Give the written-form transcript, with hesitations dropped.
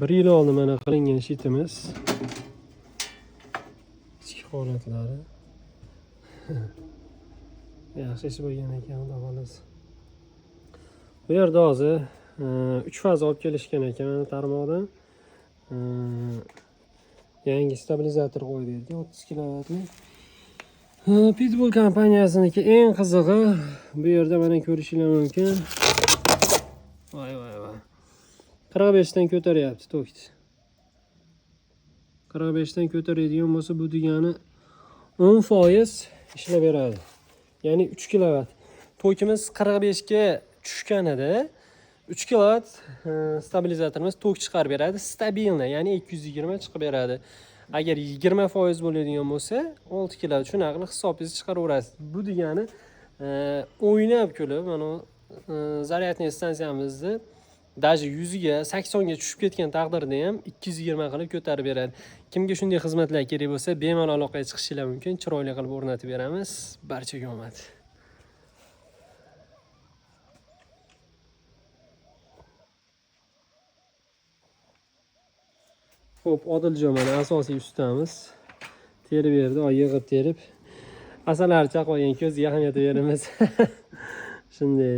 1 yil oldin mana qilingan shitimiz. Ichki holatlari. Yaxshi ish bo'lgan ekan, xudo xolos. Bu yerda hozir 3 faz olib kelishgan ekan mana tarmoqdan. Yangi stabilizator qo'ydik, 30 kilovatli. Pitbull kompaniyasiniki eng qizig'i bu yerda mana ko'rishingiz mumkin. Voy. 45 dan ko'taryapti tokni. 45 dan ko'taradigan bo'lsa, bu degani 10% ishlab beradi. Ya'ni 3 kilovat. Tokimiz 45 ga tushganida 3 kilovat stabilizatorimiz tok chiqarib beradi. Stabilni, ya'ni 220 chiqib beradi. Agar 20% bo'ladigan bo'lsa, 6 kilovat shunaqa qilib hisobingizni chiqaraverasiz. Bu degani o'ynab kulib, mana zaryadniy stansiyamizni даже 100 ga, 80 ga tushib ketgan taqdirda ham 220 qilib ko'tarib beradi. Kimga shunday xizmatlar kerak bo'lsa, bemalol aloqaga chiqishingiz mumkin. Chiroyli qilib o'rnatib beramiz. Barchaga omad. Xo'p, Odiljon mana asosiy ustamiz. Terib berdi, yig'ib terib. Asalari chaqolgan ko'ziga ahamiyat beramiz. Shunday